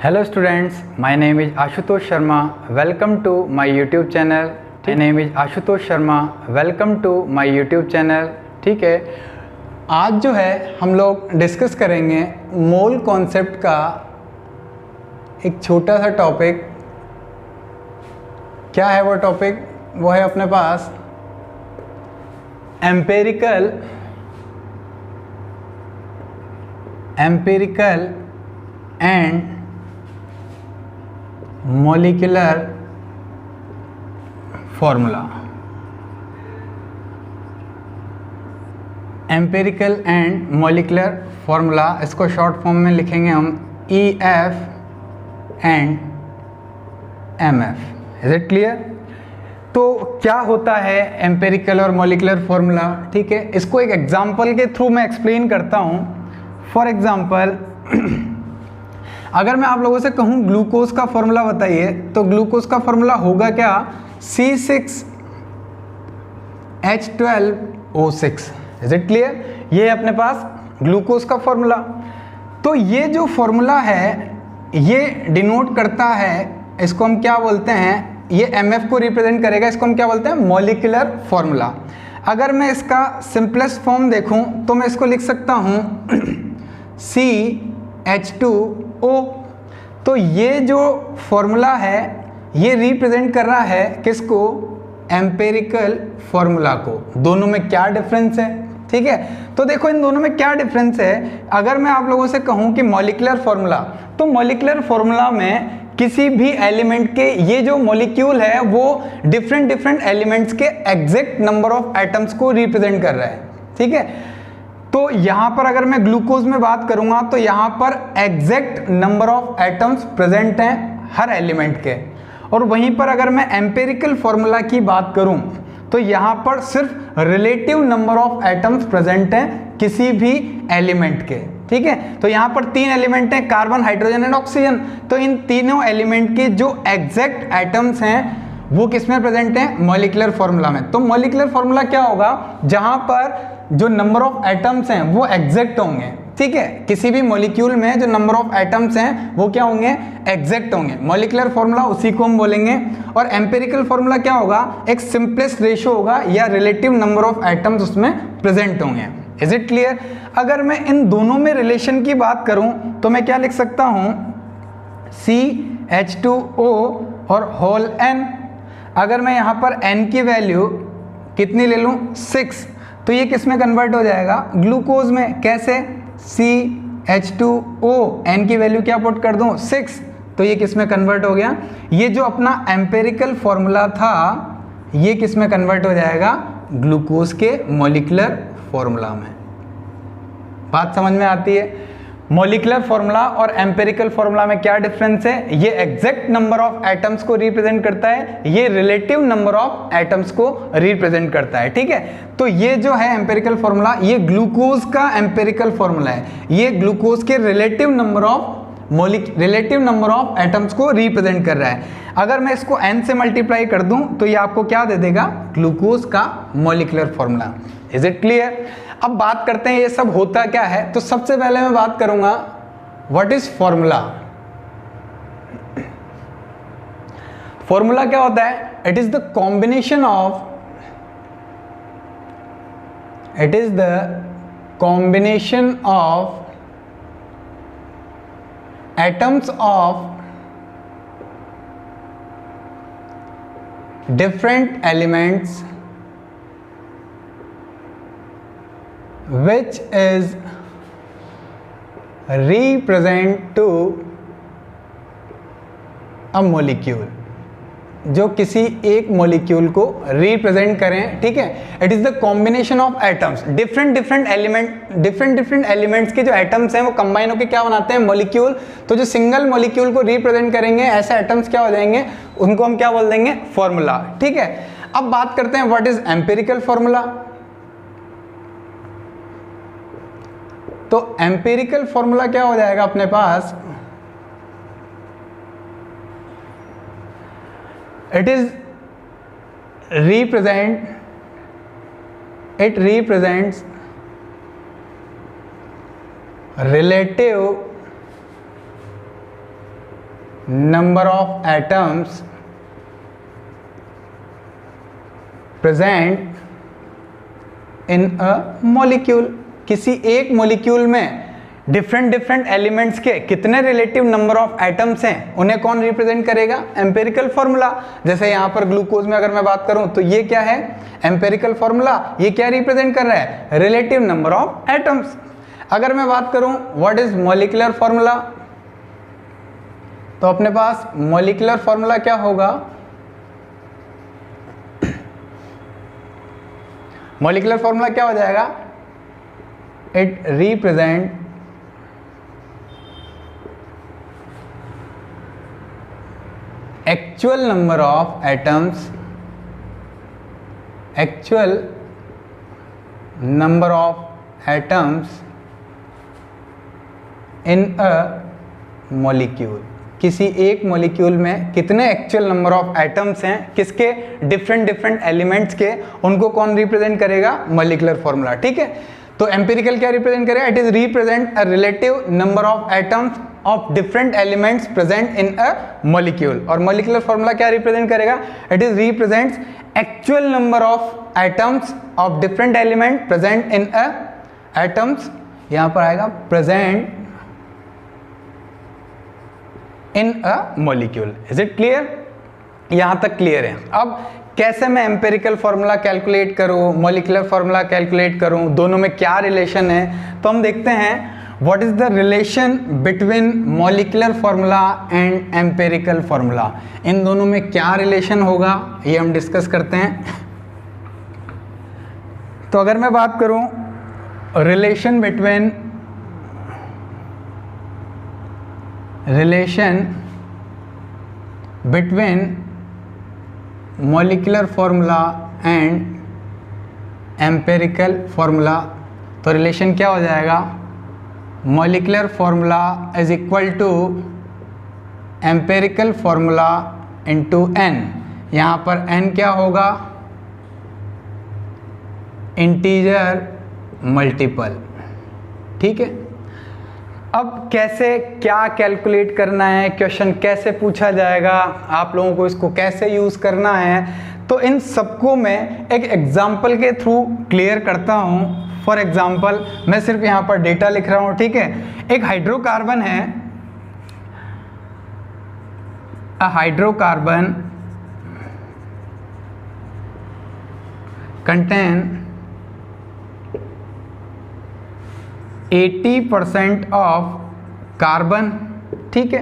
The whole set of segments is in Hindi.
Hello students, my name is Ashutosh Sharma. Welcome to my YouTube channel. My name is Ashutosh Sharma. Welcome to my YouTube channel. ठीक है, आज जो है हम लोग डिस्कस करेंगे मोल कॉन्सेप्ट का एक छोटा सा टॉपिक। क्या है वो टॉपिक? वो है अपने पास empirical and molecular formula. Empirical and molecular formula, इसको शॉर्ट फॉर्म में लिखेंगे हम EF and MF। Is it clear? तो क्या होता है एम्पिरिकल और मॉलिक्यूलर फॉर्मूला? ठीक है, इसको एक एग्जांपल के थ्रू मैं एक्सप्लेन करता हूँ। फॉर एग्जांपल अगर मैं आप लोगों से कहूँ ग्लूकोज का फॉर्मूला बताइए, तो ग्लूकोज का फॉर्मूला होगा क्या? C6H12O6। Is it clear? ये है अपने पास ग्लूकोज का फॉर्मूला। तो ये जो फॉर्मूला है ये डिनोट करता है, इसको हम क्या बोलते हैं, ये MF को रिप्रेजेंट करेगा, इसको हम क्या बोलते हैं? Molecular formula. अगर मैं इसका सिंपलेस्ट फॉर्म देखूं तो मैं इसको लिख सकता हूं CH2O। तो ये जो फॉर्मूला है ये रिप्रेजेंट कर रहा है किसको? एम्पिरिकल फॉर्मूला को। दोनों में क्या डिफरेंस है? ठीक है, तो देखो इन दोनों में क्या डिफरेंस है। अगर मैं आप लोगों से कहूं कि मॉलिक्यूलर फॉर्मूला, तो मॉलिक्यूलर फॉर्मूला में किसी भी एलिमेंट के ये जो मॉलिक्यूल है वो डिफरेंट एलिमेंट्स के एग्जैक्ट नंबर ऑफ एटम्स को रिप्रेजेंट कर रहा है। ठीक है, तो यहां पर अगर मैं ग्लूकोज में बात करूंगा तो यहां पर exact number of atoms present हैं हर एलिमेंट के। और वहीं पर अगर मैं एम्पिरिकल फॉर्मूला की बात करूं तो यहां पर सिर्फ relative number of atoms present हैं किसी भी एलिमेंट के। ठीक है, तो यहां पर 3 एलिमेंट हैं, कार्बन, हाइड्रोजन एंड ऑक्सीजन। तो इन तीनों एलिमेंट के जो एग्जैक्ट एटम्स हैं वो किसमें प्रेजेंट हैं? मॉलिक्यूलर फॉर्मूला में। तो मॉलिक्यूलर फॉर्मूला क्या होगा? जहां पर जो नंबर ऑफ एटम्स हैं वो एग्जैक्ट होंगे। ठीक है, किसी भी मॉलिक्यूल में जो नंबर ऑफ एटम्स हैं वो क्या होंगे? एग्जैक्ट होंगे। मॉलिक्यूलर फॉर्मूला उसी को हम बोलेंगे। और एम्पिरिकल फॉर्मूला क्या होगा? एक सिंपलेस्ट रेशियो होगा या रिलेटिव नंबर ऑफ एटम्स उसमें प्रेजेंट होंगे। Is it clear? अगर मैं इन दोनों में रिलेशन की बात करूं तो मैं क्या लिख सकता हूं? CH2O और होल N। अगर मैं यहां पर N की वैल्यू कितनी ले लूं? 6, तो ये किस में कन्वर्ट हो जाएगा? ग्लूकोज में। कैसे? CH2O, N की वैल्यू क्या पुट कर दूं? 6, तो ये किस में कन्वर्ट हो गया? ये जो अपना एम्पिरिकल फॉर्मूला था ये किस में कन्वर्ट हो जाएगा? ग्लूकोज के मॉलिक्यूलर फॉर्मूला में। बात समझ में आती है? मॉलिक्यूलर फॉर्मूला और एम्पिरिकल फॉर्मूला में क्या डिफरेंस है? ये एग्जैक्ट नंबर ऑफ एटम्स को रिप्रेजेंट करता है, ये रिलेटिव नंबर ऑफ एटम्स को रिप्रेजेंट करता है। ठीक है, तो ये जो है एम्पिरिकल फॉर्मूला ये ग्लूकोज का एम्पिरिकल फॉर्मूला है। ये ग्लूकोज के रिलेटिव नंबर ऑफ एटम्स को रिप्रेजेंट कर रहा है। अगर मैं इसको N से मल्टीप्लाई कर दूं तो ये आपको क्या दे देगा? ग्लूकोज का molecular formula. Is it clear? अब बात करते हैं ये सब होता क्या है। तो सबसे पहले मैं बात करूंगा व्हाट इज फॉर्मूला। फॉर्मूला क्या होता है? It is the combination of atoms of different elements which is represent to a molecule, जो किसी एक मॉलिक्यूल को रिप्रेजेंट करें। ठीक है, it is the combination of atoms. Different elements के जो एटम्स हैं वो कंबाइन होकर क्या बनाते हैं? मॉलिक्यूल। तो जो सिंगल मॉलिक्यूल को रिप्रेजेंट करेंगे ऐसे एटम्स क्या हो जाएंगे? उनको हम क्या बोल देंगे? फॉर्मूला। ठीक है, अब बात करते हैं व्हाट इज एम्पिरिकल फॉर्मूला। तो एम्पिरिकल फॉर्मूला क्या हो जाएगा अपने पास? it represents relative number of atoms present in a molecule। किसी एक मॉलिक्यूल में डिफरेंट एलिमेंट्स के कितने रिलेटिव नंबर ऑफ एटम्स हैं उन्हें कौन रिप्रेजेंट करेगा? Empirical formula. जैसे यहाँ पर ग्लूकोज में अगर मैं बात करूं तो ये क्या है? Empirical formula. ये क्या रिप्रेजेंट कर रहा है? Relative number of atoms. अगर मैं बात करूं व्हाट इज मॉलिक्यूलर फॉर्मूला, तो अपने पास मॉलिक्यूलर फॉर्मूला क्या होगा? मॉलिक्यूलर फॉर्मूला क्या हो जाएगा? It represent actual number of atoms, actual number of atoms in a molecule। किसी एक मॉलिक्यूल में कितने एक्चुअल नंबर ऑफ एटम्स हैं, किसके? डिफरेंट एलिमेंट्स के, उनको कौन रिप्रेजेंट करेगा? Molecular formula. ठीक है, तो एम्पिरिकल क्या रिप्रेजेंट करेगा? It is represent a relative number of atoms of different elements present in a molecule. और मॉलिक्यूलर फॉर्मूला क्या रिप्रेजेंट करेगा? It is represents actual number of atoms of different element present in a atoms, यहां पर आएगा present in a molecule. Is it clear? यहां तक क्लियर है। अब कैसे मैं एम्पेरिकल फॉर्मूला कैलकुलेट करूं, मॉलिक्यूलर फॉर्मूला कैलकुलेट करूं, दोनों में क्या रिलेशन है? तो हम देखते हैं what is the relation between molecular formula and empirical formula. इन दोनों में क्या रिलेशन होगा ये हम डिस्कस करते हैं। तो अगर मैं बात करूं relation between molecular formula and empirical formula, तो रिलेशन क्या हो जाएगा? Molecular formula is equal to empirical formula into n। यहाँ पर n क्या होगा? Integer multiple. ठीक है, अब कैसे क्या कैलकुलेट करना है, क्वेश्चन कैसे पूछा जाएगा, आप लोगों को इसको कैसे यूज करना है, तो इन सबको मैं एक एग्जाम्पल के थ्रू क्लियर करता हूं। फॉर एग्जाम्पल मैं सिर्फ यहां पर डेटा लिख रहा हूं। ठीक है, एक हाइड्रोकार्बन है, अ हाइड्रोकार्बन कंटेन 80% ऑफ कार्बन। ठीक है,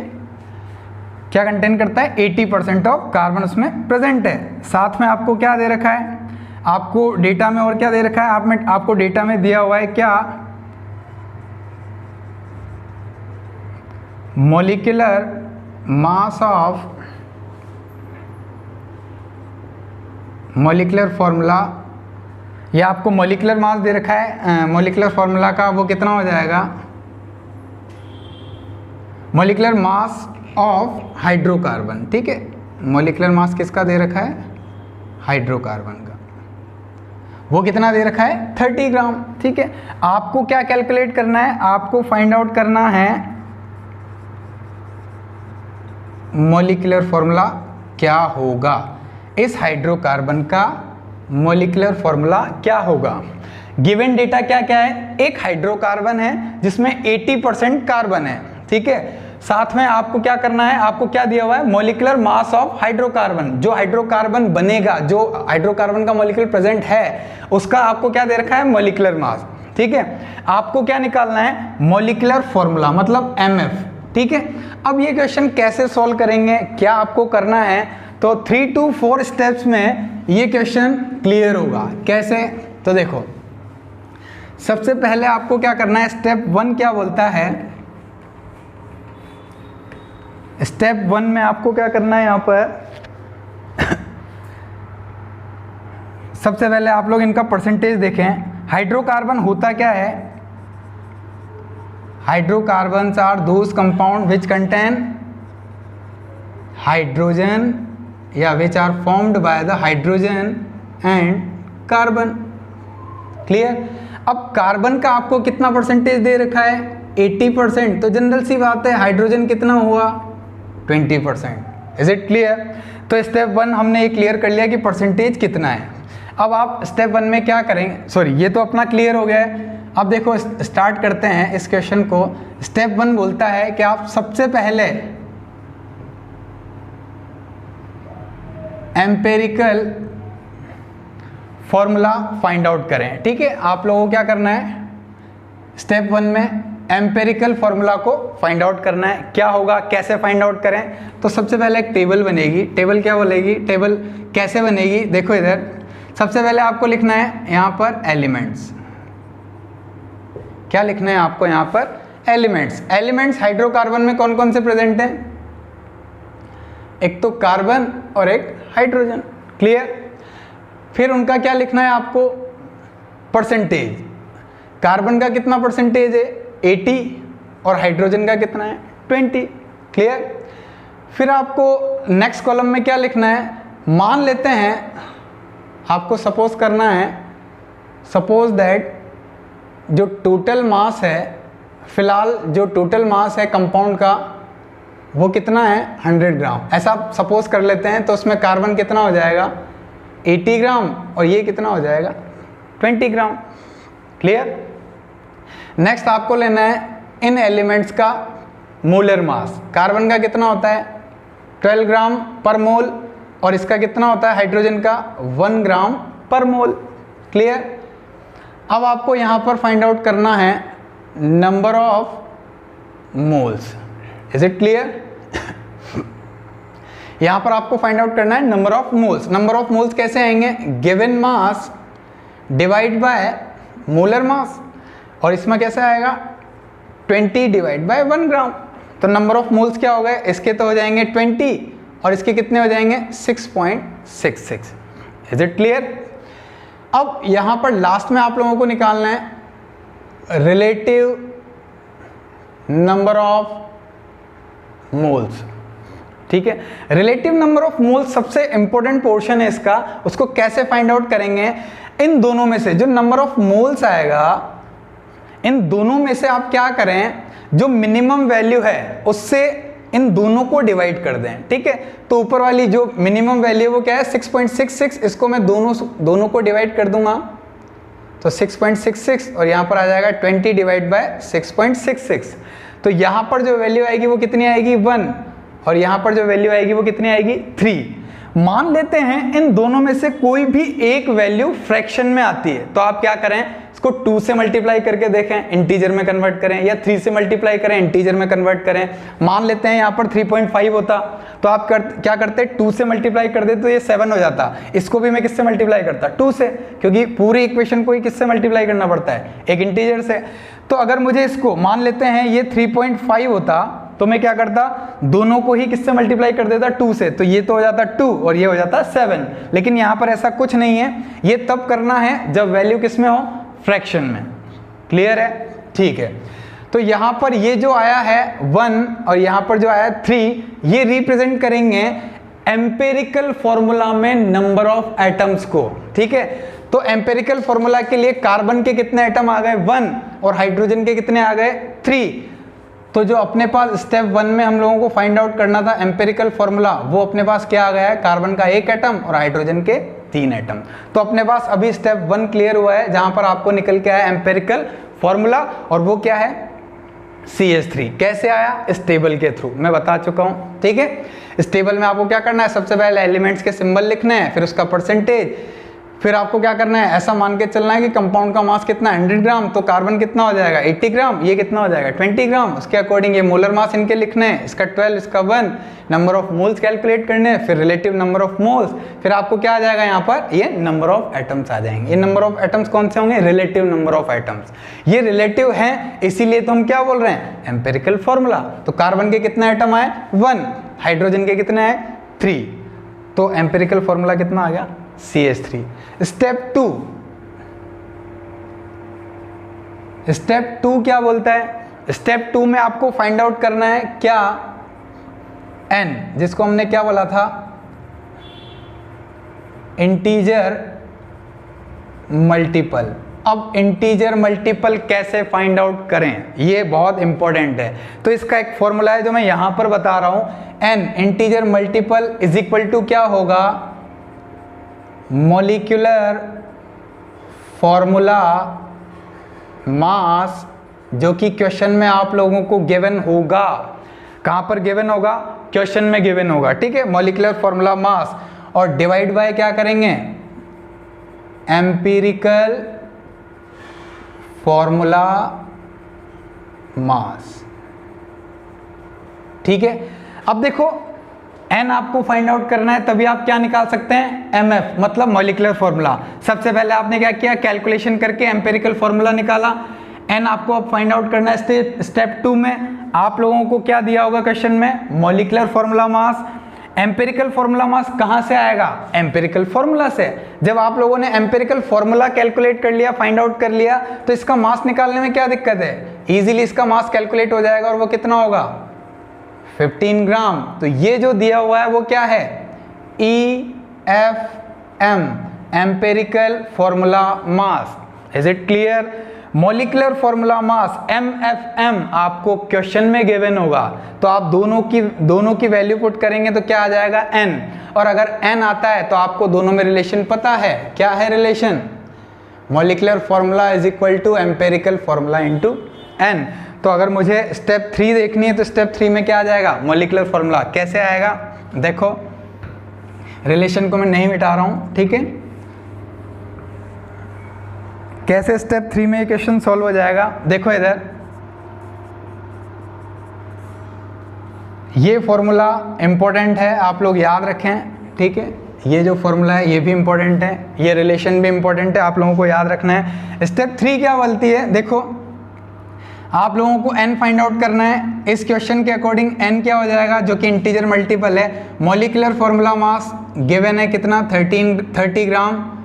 क्या कंटेन करता है? 80% ऑफ कार्बन उसमें प्रेजेंट है। साथ में आपको क्या दे रखा है? आपको डेटा में और क्या दे रखा है? आपको डेटा में दिया हुआ है क्या? Molecular mass of molecular formula, या आपको मॉलिक्यूलर मास दे रखा है मॉलिक्यूलर फॉर्मूला का, वो कितना हो जाएगा? Molecular mass of hydrocarbon. ठीक है, मॉलिक्यूलर मास किसका दे रखा है? हाइड्रोकार्बन का। वो कितना दे रखा है? 30 ग्राम। ठीक है, आपको क्या कैलकुलेट करना है? आपको फाइंड आउट करना है मॉलिक्यूलर फॉर्मूला क्या होगा, इस हाइड्रोकार्बन का मॉलिक्यूलर फॉर्मूला क्या होगा। गिवन डेटा क्या क्या है? एक हाइड्रोकार्बन है जिसमें 80% कार्बन है। ठीक है, साथ में आपको क्या करना है? आपको क्या दिया हुआ है? Molecular mass of hydrocarbon. जो हाइड्रोकार्बन बनेगा, जो हाइड्रोकार्बन का मॉलिक्यूल प्रेजेंट है, उसका आपको क्या दे रखा है? Molecular mass. ठीक है, आपको क्या निकालना है? मॉलिक्यूलर फॉर्मूला, मतलब MF। ठीक है, अब ये क्वेश्चन कैसे सॉल्व करेंगे, क्या आपको करना है? तो 3 to 4 स्टेप्स में ये क्वेश्चन क्लियर होगा। कैसे? तो देखो, सबसे पहले आपको क्या करना है? स्टेप 1 क्या बोलता है? स्टेप 1 में आपको क्या करना है? यहाँ पर सबसे पहले आप लोग इनका परसेंटेज देखें। हाइड्रोकार्बन होता क्या है? Hydrocarbons are those compound which contain hydrogen या which are formed by the hydrogen and carbon. Clear? अब कार्बन का आपको कितना परसेंटेज दे रखा है? 80%। तो जनरल सी बात है, हाइड्रोजन कितना हुआ? 20%। Is it clear? तो स्टेप 1 हमने ये क्लियर कर लिया कि परसेंटेज कितना है। अब आप स्टेप 1 में क्या करेंगे, सॉरी ये तो अपना क्लियर हो गया है। अब देखो स्टार्ट करते हैं इस क्वेश्चन को। स्टेप 1 बोलता है कि आप सबसे पहले एम्पेरिकल फॉर्मूला फाइंड आउट करें। ठीक है, आप लोगों को क्या करना है, स्टेप 1 में एम्पेरिकल फॉर्मूला को फाइंड आउट करना है। क्या होगा, कैसे फाइंड आउट करें, तो सबसे पहले एक टेबल बनेगी। टेबल क्या बोलेगी, टेबल कैसे बनेगी, देखो इधर सबसे पहले आपको लिखना है यहाँ पर एलिमेंट्स। क्या लिखना है आपको यहाँ पर, एलिमेंट्स। एलिमेंट्स हाइड्रोकार्बन में कौन कौन से प्रेजेंट हैं, एक तो कार्बन और एक हाइड्रोजन। क्लियर? फिर उनका क्या लिखना है आपको, परसेंटेज। कार्बन का कितना परसेंटेज है, 80, और हाइड्रोजन का कितना है, 20। क्लियर? फिर आपको नेक्स्ट कॉलम में क्या लिखना है, मान लेते हैं आपको सपोज करना है, सपोज दैट जो टोटल मास है, फिलहाल जो टोटल मास है कंपाउंड का वो कितना है, 100 ग्राम। ऐसा आप सपोज कर लेते हैं। तो उसमें कार्बन कितना हो जाएगा, 80 ग्राम, और ये कितना हो जाएगा, 20 ग्राम। क्लियर? नेक्स्ट आपको लेना है इन एलिमेंट्स का मोलर मास। कार्बन का कितना होता है, 12 ग्राम पर मोल, और इसका कितना होता है, हाइड्रोजन का 1 ग्राम पर मोल। क्लियर? अब आपको यहाँ पर फाइंड आउट करना है number of moles. Is it clear? यहाँ पर आपको फाइंड आउट करना है number of moles. Number of moles कैसे आएंगे, given mass divide by molar mass, और इसमें कैसे आएगा, 20 डिवाइड बाय 1 ग्राम। तो नंबर ऑफ मोल्स क्या हो गए, इसके तो हो जाएंगे 20, और इसके कितने हो जाएंगे, 6.66। Is it clear? अब यहां पर लास्ट में आप लोगों को निकालना है रिलेटिव नंबर ऑफ मोल्स। ठीक है, रिलेटिव नंबर ऑफ मोल्स सबसे इंपॉर्टेंट पोर्शन है इसका। उसको कैसे फाइंड आउट करेंगे, इन दोनों में से जो नंबर ऑफ मोल्स आएगा, इन दोनों में से आप क्या करें, जो मिनिमम वैल्यू है उससे इन दोनों को डिवाइड कर दें। ठीक है, तो ऊपर वाली जो मिनिमम वैल्यू वो क्या है, 6.66, इसको मैं दोनों को डिवाइड कर दूंगा, तो 6.66, और यहाँ पर आ जाएगा 20 डिवाइड बाय 6.66। तो यहाँ पर जो वैल्यू आएगी वो कितनी आएगी, 1, और यहाँ पर जो वैल्यू आएगी वो कितनी आएगी, 3। मान लेते हैं इन दोनों में से कोई भी एक वैल्यू फ्रैक्शन में आती है, तो आप क्या करें, इसको 2 से मल्टीप्लाई करके देखें, इंटीजर में कन्वर्ट करें, या 3 से मल्टीप्लाई करें, इंटीजर में कन्वर्ट करें। मान लेते हैं यहाँ पर 3.5 होता, तो आप क्या करते, 2 से मल्टीप्लाई कर दे तो ये 7 हो जाता। इसको भी मैं किससे मल्टीप्लाई करता, 2 से, क्योंकि पूरी इक्वेशन को ही किससे मल्टीप्लाई करना पड़ता है, एक इंटीजर से। तो अगर मुझे इसको मान लेते हैं ये 3.5 होता, तो मैं क्या करता, दोनों को ही किससे मल्टीप्लाई कर देता, 2 से, तो ये तो हो जाता 2 और ये हो जाता 7। लेकिन यहाँ पर ऐसा कुछ नहीं है, ये तब करना है जब वैल्यू किस में हो, फ्रैक्शन में। क्लियर है? ठीक है, तो यहाँ पर ये जो आया है 1 और यहाँ पर जो आया 3, ये रिप्रेजेंट करेंगे एम्पेरिकल फॉर्मूला में नंबर ऑफ एटम्स को। ठीक है, तो एम्पेरिकल फॉर्मूला के लिए कार्बन के कितने एटम आ गए, 1, और हाइड्रोजन के कितने आ गए, 3। तो जो अपने पास स्टेप 1 में हम लोगों को फाइंड आउट करना था एम्पेरिकल फॉर्मूला, वो अपने पास क्या आ गया है, कार्बन का 1 एटम और हाइड्रोजन के 3 एटम। तो अपने पास अभी स्टेप 1 क्लियर हुआ है, जहां पर आपको निकल के आया एम्पेरिकल फॉर्मूला, और वो क्या है, CH3। कैसे आया, इस टेबल के थ्रू, मैं बता चुका हूं। ठीक है, इस टेबल में आपको क्या करना है, सबसे पहले एलिमेंट्स के सिंबल लिखने हैं, फिर उसका परसेंटेज, फिर आपको क्या करना है, ऐसा मान के चलना है कि कंपाउंड का मास कितना, 100 ग्राम, तो कार्बन कितना हो जाएगा, 80 ग्राम, ये कितना हो जाएगा, 20 ग्राम। उसके अकॉर्डिंग ये मोलर मास इनके लिखने हैं, इसका 12, इसका 1, नंबर ऑफ मोल्स कैलकुलेट करने हैं, फिर रिलेटिव नंबर ऑफ मोल्स, फिर आपको क्या आ जाएगा यहाँ पर, ये नंबर ऑफ एटम्स आ जाएंगे। ये नंबर ऑफ एटम्स कौन से होंगे, रिलेटिव नंबर ऑफ एटम्स। ये रिलेटिव हैं, इसीलिए तो हम क्या बोल रहे हैं, एम्पेरिकल फॉर्मूला। तो कार्बन के कितने एटम आए, 1, हाइड्रोजन के कितने आए, 3, तो एम्पेरिकल फॉर्मूला कितना आ गया, CH3। स्टेप 2 क्या बोलता है, स्टेप 2 में आपको फाइंड आउट करना है क्या, n, जिसको हमने क्या बोला था, इंटीजर मल्टीपल। अब इंटीजर मल्टीपल कैसे फाइंड आउट करें, ये बहुत इंपॉर्टेंट है। तो इसका एक फॉर्मूला है जो मैं यहां पर बता रहा हूं, n integer multiple is equal to क्या होगा, मॉलिक्यूलर फॉर्मूला मास, जो कि क्वेश्चन में आप लोगों को गिवन होगा। कहां पर गिवन होगा, क्वेश्चन में गिवन होगा, ठीक है। मॉलिक्यूलर फॉर्मूला मास और डिवाइड बाय क्या करेंगे, एम्पिरिकल फॉर्मूला मास, ठीक है। अब देखो n आपको फाइंड आउट करना है, तभी आप क्या निकाल सकते हैं, mf मतलब मॉलिक्यूलर फॉर्मूला। सबसे पहले आपने क्या किया, कैलकुलेशन करके एम्पिरिकल फॉर्मूला निकाला। n आपको अब फाइंड आउट करना है स्टेप 2 में। आप लोगों को क्या दिया होगा क्वेश्चन में, molecular formula mass. Empirical formula mass कहां से आएगा, एम्पिरिकल फॉर्मूला से। जब आप लोगों ने एम्पिरिकल फॉर्मूला कैलकुलेट कर लिया, फाइंड आउट कर लिया, तो इसका मास निकालने में क्या दिक्कत है, इजीली इसका मास कैलकुलेट हो जाएगा। और वो कितना होगा, 15 ग्राम। तो ये जो दिया हुआ है वो क्या है, EFM empirical formula mass. Is it clear. Molecular formula mass MFM आपको क्वेश्चन में गिवन होगा, तो आप दोनों की वैल्यू पुट करेंगे तो क्या आ जाएगा, n। और अगर n आता है तो आपको दोनों में रिलेशन पता है, क्या है relation, molecular formula is equal to empirical formula into n। तो अगर मुझे स्टेप 3 देखनी है तो स्टेप 3 में क्या आ जाएगा, मॉलिक्यूलर फॉर्मूला। कैसे आएगा, देखो रिलेशन को मैं नहीं मिटा रहा हूं, ठीक है। कैसे स्टेप 3 में ये क्वेश्चन सॉल्व हो जाएगा, देखो इधर ये फॉर्मूला इंपॉर्टेंट है, आप लोग याद रखें, ठीक है। ये जो फॉर्मूला है ये भी इंपॉर्टेंट है, ये रिलेशन भी इंपॉर्टेंट है, आप लोगों को याद रखना है। स्टेप 3 क्या बोलती है, देखो आप लोगों को n फाइंड आउट करना है। इस क्वेश्चन के अकॉर्डिंग n क्या हो जाएगा, जो कि इंटीजर मल्टीपल है। मॉलिक्यूलर फॉर्मूला मास गिवन है कितना, 30 ग्राम।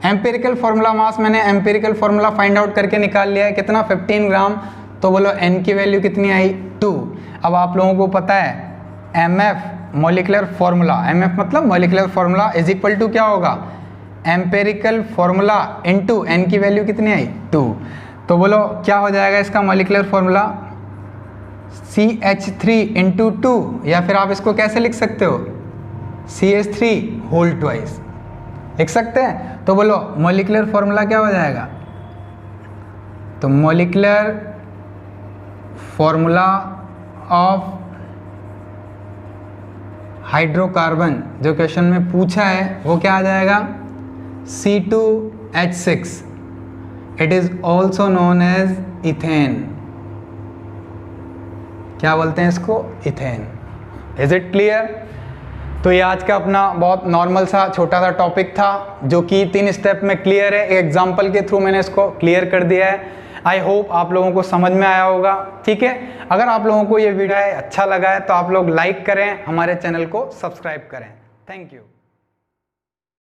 एम्पिरिकल फॉर्मूला मास मैंने एम्पिरिकल फॉर्मूला फाइंड आउट करके निकाल लिया है कितना, 15 ग्राम। तो बोलो n की वैल्यू कितनी आई, 2। अब आप लोगों को पता है MF मॉलिक्यूलर फॉर्मूला, MF मतलब molecular formula is equal to क्या होगा, एम्पिरिकल फॉर्मूला इनटू n की वैल्यू कितनी आई, 2। तो बोलो क्या हो जाएगा इसका मॉलिक्यूलर फॉर्मूला, CH3 इंटू 2, या फिर आप इसको कैसे लिख सकते हो, CH3 होल ट्वाइस लिख सकते हैं। तो बोलो मॉलिक्यूलर फॉर्मूला क्या हो जाएगा, तो मॉलिक्यूलर फॉर्मूला ऑफ हाइड्रोकार्बन जो क्वेश्चन में पूछा है वो क्या आ जाएगा, C2H6। It is also known as ethane. क्या बोलते हैं इसको, इथेन। Is it clear. तो ये आज का अपना बहुत नॉर्मल सा छोटा सा टॉपिक था, जो कि 3 स्टेप में क्लियर है। एग्जाम्पल के थ्रू मैंने इसको क्लियर कर दिया है। आई होप आप लोगों को समझ में आया होगा, ठीक है। अगर आप लोगों को ये वीडियो अच्छा लगा है तो आप लोग लाइक करें, हमारे चैनल को सब्सक्राइब करें। Thank you.